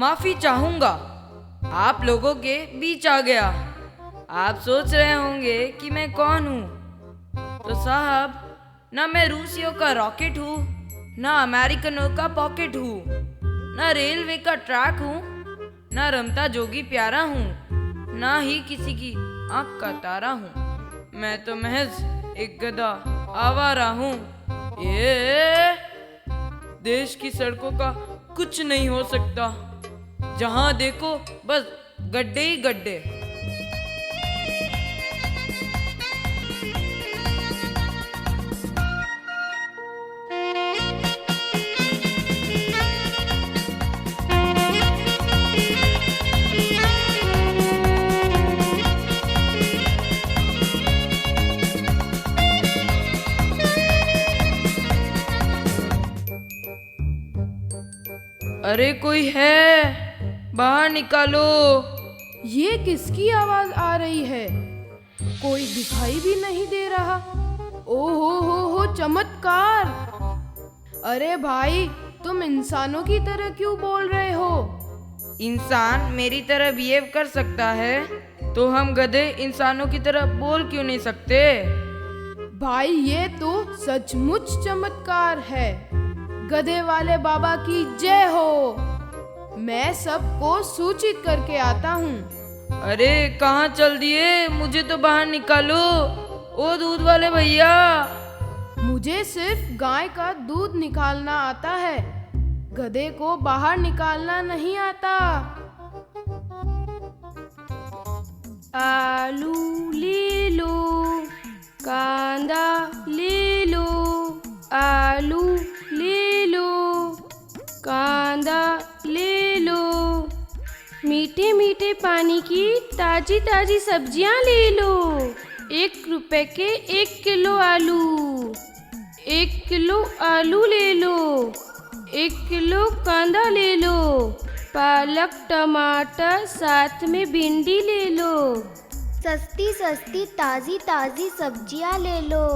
माफी चाहूंगा। आप लोगों के बीच आ गया। आप सोच रहे होंगे कि मैं कौन हूँ। तो साहब, ना मैं रूसियों का रॉकेट हूँ, ना अमेरिकनों का पॉकेट हूँ, ना रेलवे का ट्रैक हूँ, ना रमता जोगी प्यारा हूँ, ना ही किसी की आंख का तारा हूँ। मैं तो महज एक गधा आवारा हूँ। ये देश की सड़कों का कुछ नहीं हो सकता। जहां देखो बस गड्ढे ही गड्ढे। अरे कोई है, बाहर निकालो। ये किसकी आवाज आ रही है? कोई दिखाई भी नहीं दे रहा। ओहो हो चमत्कार! अरे भाई, तुम इंसानों की तरह क्यों बोल रहे हो? इंसान मेरी तरह बिहेव कर सकता है, तो हम गधे इंसानों की तरह बोल क्यों नहीं सकते? भाई, ये तो सचमुच चमत्कार है। गधे वाले बाबा की जय हो। मैं सबको सूचित करके आता हूँ। अरे कहाँ चल दिए? मुझे तो बाहर निकालो। ओ दूध वाले भैया! मुझे सिर्फ गाय का दूध निकालना आता है, गधे को बाहर निकालना नहीं आता। आलू ले लो, कांदा ले लो, आलू ले लो, कांदा ले लो, मीठे मीठे पानी की ताजी ताजी सब्जियां ले लो। 1 रुपए के 1 किलो आलू, 1 किलो आलू ले लो, 1 किलो कांदा ले लो, पालक टमाटर साथ में भिंडी ले लो। सस्ती सस्ती ताज़ी ताज़ी सब्जियां ले लो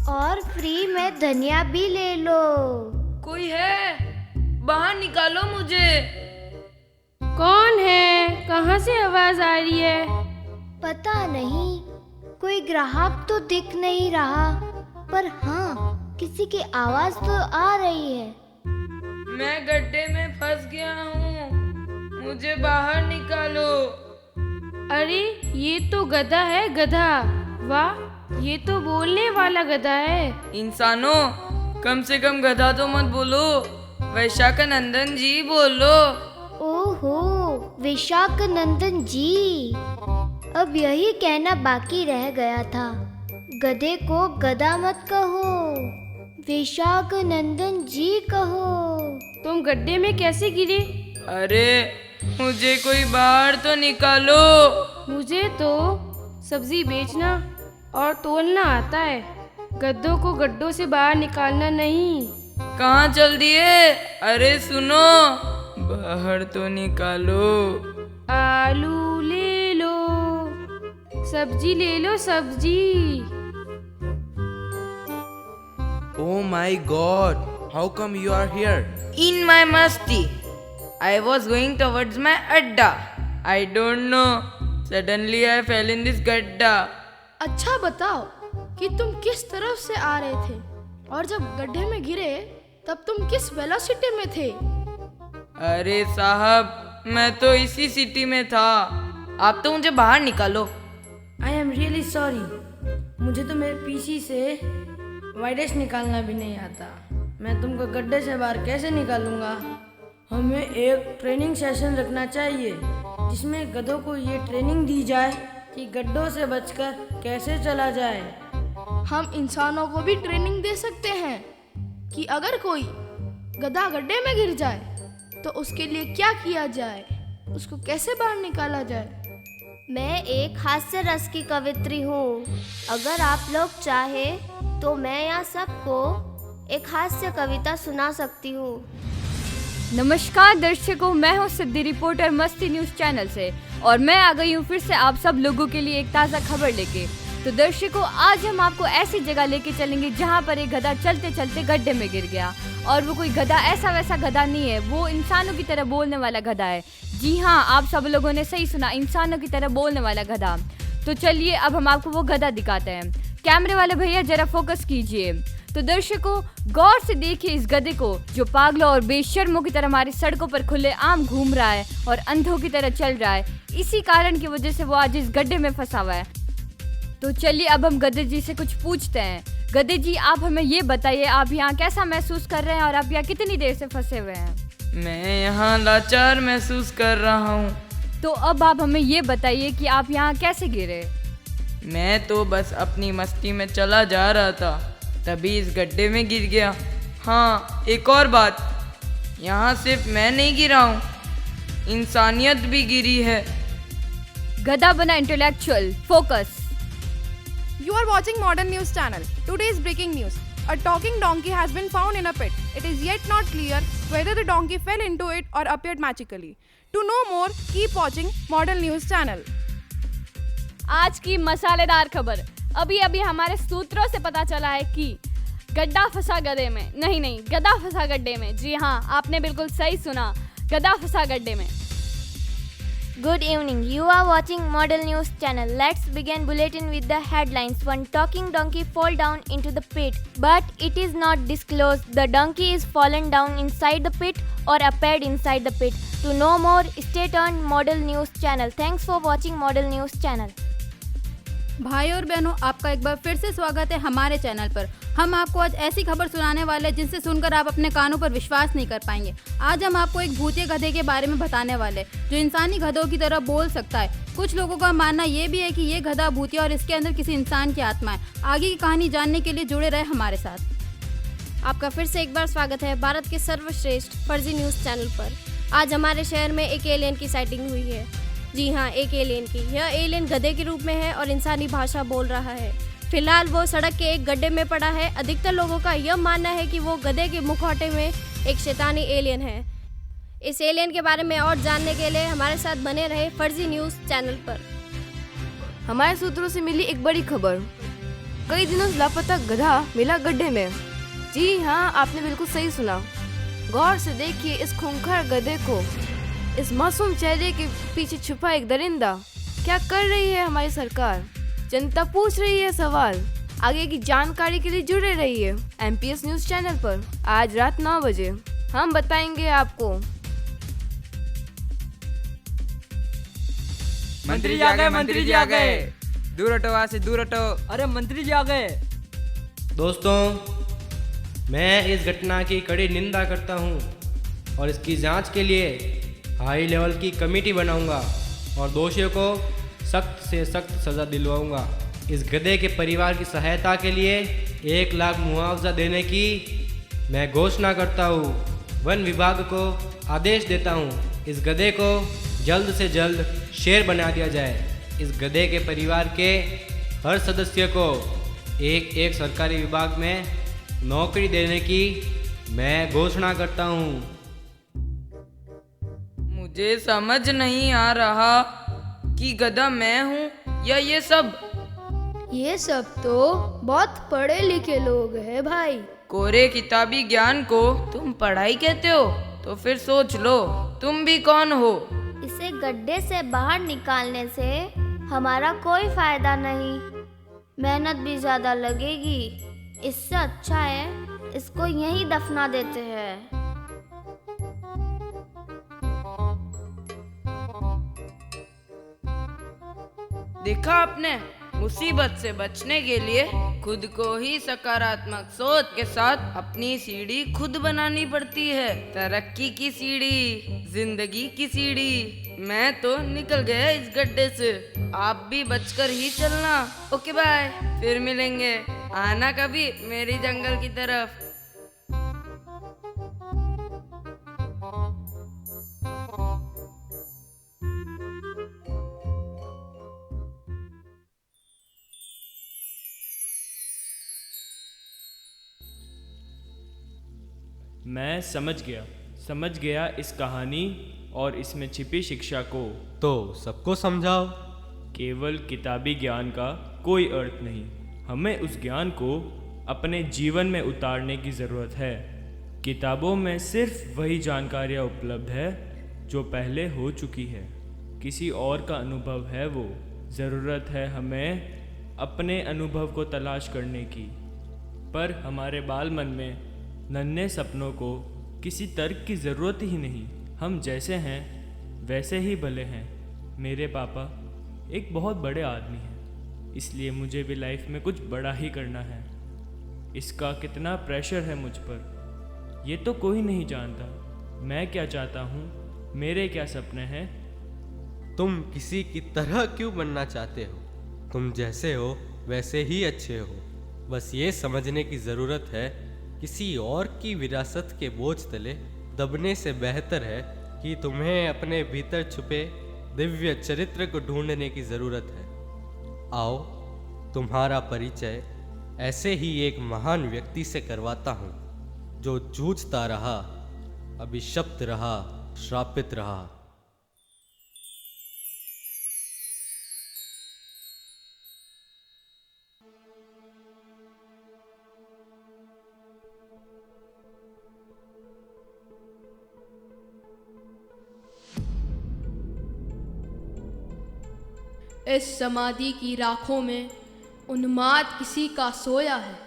और फ्री में धनिया भी ले लो। कोई है? बाहर निकालो मुझे। कौन है? कहाँ से आवाज आ रही है? पता नहीं, कोई ग्राहक तो दिख नहीं रहा, पर हाँ, किसी की आवाज तो आ रही है। मैं गड्ढे में फंस गया हूँ, मुझे बाहर निकालो। अरे ये तो गधा है, गधा। वाह, ये तो बोलने वाला गधा है। इंसानों, कम से कम गधा तो मत बोलो, वैशाखानंदन जी बोलो। ओहो, विशाखानंदन जी! अब यही कहना बाकी रह गया था। गधे को गधा मत कहो, विशाखानंदन जी कहो। तुम गड्ढे में कैसे गिरे? अरे मुझे कोई बाहर तो निकालो। मुझे तो सब्जी बेचना और तोलना आता है, गड्ढों को गड्ढों से बाहर निकालना नहीं। कहाँ चल दिए? अरे सुनो, बाहर तो निकालो। आलू ले लो, सब्जी ले लो, सब्जी। Oh my God! How come you are here? In my masti, I was going towards my adda. I don't know. Suddenly I fell in this gadda. अच्छा बताओ कि तुम किस तरफ से आ रहे थे, और जब गड्ढे में गिरे तब तुम किस वेलोसिटी में थे? अरे साहब, मैं तो इसी सिटी में था। आप तो मुझे बाहर निकालो। I am really sorry. मुझे तो मेरे पीसी से वाइडेस निकालना भी नहीं आता। मैं तुमको गड्ढे से बाहर कैसे निकालूंगा? हमें एक ट्रेनिंग सेशन रखना चाहिए जिसमें गधों को ये ट्रेनिंग दी जाए कि गड्ढों से बचकर कैसे चला जाए। हम इंसानों को भी ट्रेनिंग दे सकते हैं कि अगर कोई गधा गड्ढे में गिर जाए तो उसके लिए क्या किया जाए, उसको कैसे बाहर निकाला जाए। मैं एक हास्य रस की कवित्री हूँ। अगर आप लोग चाहे तो मैं यहाँ सबको एक हास्य कविता सुना सकती हूँ। नमस्कार दर्शकों, मैं हूँ सिद्धि, रिपोर्टर मस्ती न्यूज़ चैनल से, और मैं आ गई हूँ फिर से आप सब लोगों के लिए एक ताज़ा खबर लेके। तो दर्शकों, आज हम आपको ऐसी जगह लेके चलेंगे जहाँ पर एक गधा चलते चलते गड्ढे में गिर गया। और वो कोई गधा ऐसा वैसा गधा नहीं है, वो इंसानों की तरह बोलने वाला गधा है। जी हाँ, आप सब लोगों ने सही सुना, इंसानों की तरह बोलने वाला गधा। तो चलिए अब हम आपको वो गधा दिखाते हैं। कैमरे वाले भैया जरा फोकस कीजिए। तो दर्शकों, गौर से देखिए इस गधे को, जो पागलों और बेशर्मों की तरह हमारी सड़कों पर खुले आम घूम रहा है और अंधों की तरह चल रहा है। इसी कारण की वजह से वो आज इस गड्ढे में फंसा हुआ है। तो चलिए अब हम गधे जी से कुछ पूछते हैं। गधे जी, आप हमें ये बताइए, आप यहाँ कैसा महसूस कर रहे हैं और आप यहाँ कितनी देर से फंसे हुए हैं? मैं यहाँ लाचार महसूस कर रहा हूँ। तो अब आप हमें ये बताइए कि आप यहाँ कैसे गिरे? मैं तो बस अपनी मस्ती में चला जा रहा था, तभी इस गड्ढे में गिर गया। हाँ, एक और बात, यहाँ सिर्फ मैं नहीं गिरा हूँ, इंसानियत भी गिरी है। गधा बना intellectual. Focus. You are watching Modern News Channel. Today's breaking news. A talking donkey has been found in a pit. It is yet not clear whether the donkey fell into it or appeared magically. To know more, keep watching Modern News Channel. आज की मसालेदार खबर। अभी अभी हमारे सूत्रों से पता चला है कि गड्ढा फंसा गधे में, नहीं, गधा फंसा गड्ढे में। जी हाँ, आपने बिल्कुल सही सुना, गधा फंसा गड्ढे में। Good evening. You are watching Model News Channel. Let's begin bulletin with the headlines. One talking donkey fall down into the pit, but it is not disclosed the donkey is fallen down inside the pit or appeared inside the pit. To know more, stay tuned Model News Channel. Thanks for watching Model News Channel. भाई और बहनों, आपका एक बार फिर से स्वागत है हमारे चैनल पर। हम आपको आज ऐसी खबर सुनाने वाले हैं जिनसे सुनकर आप अपने कानों पर विश्वास नहीं कर पाएंगे। आज हम आपको एक भूतिया गधे के बारे में बताने वाले हैं जो इंसानी गधों की तरह बोल सकता है। कुछ लोगों का मानना ये भी है कि ये गधा भूतिया और इसके अंदर किसी इंसान की आत्मा है। आगे की कहानी जानने के लिए जुड़े रहे हमारे साथ। आपका फिर से एक बार स्वागत है भारत के सर्वश्रेष्ठ फर्जी न्यूज़ चैनल पर। आज हमारे शहर में एक एलियन की साइटिंग हुई है। जी हाँ, एक एलियन की। यह एलियन गधे के रूप में है और इंसानी भाषा बोल रहा है। फिलहाल वो सड़क के एक गड्ढे में पड़ा है। अधिकतर लोगों का यह मानना है कि वो गधे के मुखौटे में एक शैतानी एलियन है। इस एलियन के बारे में और जानने के लिए हमारे साथ बने रहे फर्जी न्यूज़ चैनल पर। हमारे सूत्रों से मिली एक बड़ी खबर। कई दिनों से लापता गधा मिला गड्ढे में। जी हाँ, आपने बिल्कुल सही सुना। गौर से देखिए इस खूंखार गधे को। इस मासूम चेहरे के पीछे छुपा एक दरिंदा। क्या कर रही है हमारी सरकार? जनता पूछ रही है सवाल। आगे की जानकारी के लिए जुड़े रहिए MPS न्यूज़ चैनल पर। आज रात 9 बजे हम बताएंगे आपको। मंत्री जी आ गए, मंत्री जी आ गए। दूर हटो, वहाँ से दूर हटो। अरे मंत्री जी आ गए। दोस्तों, मैं इस घटना की कड़ी निंदा करता हूँ और इसकी जांच के लिए हाई लेवल की कमेटी बनाऊंगा और दोषियों को सख्त से सख्त सज़ा दिलवाऊंगा। इस गधे के परिवार की सहायता के लिए 1 लाख मुआवजा देने की मैं घोषणा करता हूँ। वन विभाग को आदेश देता हूँ इस गधे को जल्द से जल्द शेर बना दिया जाए। इस गधे के परिवार के हर सदस्य को एक सरकारी विभाग में नौकरी देने की मैं घोषणा करता हूँ। मुझे समझ नहीं आ रहा कि गधा मैं हूँ या ये सब। ये सब तो बहुत पढ़े लिखे लोग हैं भाई। कोरे किताबी ज्ञान को तुम पढ़ाई कहते हो? तो फिर सोच लो तुम भी कौन हो। इसे गड्ढे से बाहर निकालने से हमारा कोई फायदा नहीं, मेहनत भी ज्यादा लगेगी। इससे अच्छा है इसको यहीं दफना देते हैं। देखा आपने, मुसीबत से बचने के लिए खुद को ही सकारात्मक सोच के साथ अपनी सीढ़ी खुद बनानी पड़ती है। तरक्की की सीढ़ी, जिंदगी की सीढ़ी। मैं तो निकल गया इस गड्ढे से, आप भी बचकर ही चलना। ओके बाय, फिर मिलेंगे। आना कभी मेरी जंगल की तरफ। मैं समझ गया इस कहानी और इसमें छिपी शिक्षा को। तो सबको समझाओ। केवल किताबी ज्ञान का कोई अर्थ नहीं। हमें उस ज्ञान को अपने जीवन में उतारने की ज़रूरत है। किताबों में सिर्फ वही जानकारियाँ उपलब्ध है जो पहले हो चुकी है। किसी और का अनुभव है वो। ज़रूरत है हमें अपने अनुभव को तलाश करने की। पर हमारे बाल मन में नन्हे सपनों को किसी तर्क की ज़रूरत ही नहीं। हम जैसे हैं वैसे ही भले हैं। मेरे पापा एक बहुत बड़े आदमी हैं, इसलिए मुझे भी लाइफ में कुछ बड़ा ही करना है। इसका कितना प्रेशर है मुझ पर, ये तो कोई नहीं जानता। मैं क्या चाहता हूँ, मेरे क्या सपने हैं। तुम किसी की तरह क्यों बनना चाहते हो? तुम जैसे हो वैसे ही अच्छे हो। बस ये समझने की ज़रूरत है, किसी और की विरासत के बोझ तले दबने से बेहतर है कि तुम्हें अपने भीतर छुपे दिव्य चरित्र को ढूंढने की ज़रूरत है। आओ, तुम्हारा परिचय ऐसे ही एक महान व्यक्ति से करवाता हूँ, जो जूझता रहा, अभिशप्त रहा, श्रापित रहा। इस समाधि की राखों में उन्माद किसी का सोया है।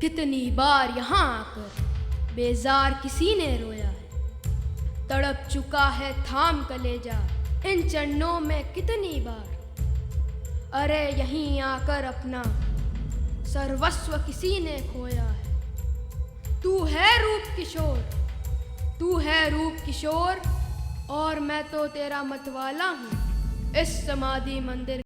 कितनी बार यहाँ आकर बेजार किसी ने रोया है। तड़प चुका है थाम कलेजा इन चरणों में कितनी बार। अरे यहीं आकर अपना सर्वस्व किसी ने खोया है। तू है रूप किशोर, तू है रूप किशोर, और मैं तो तेरा मतवाला हूँ। इस समाधि मंदिर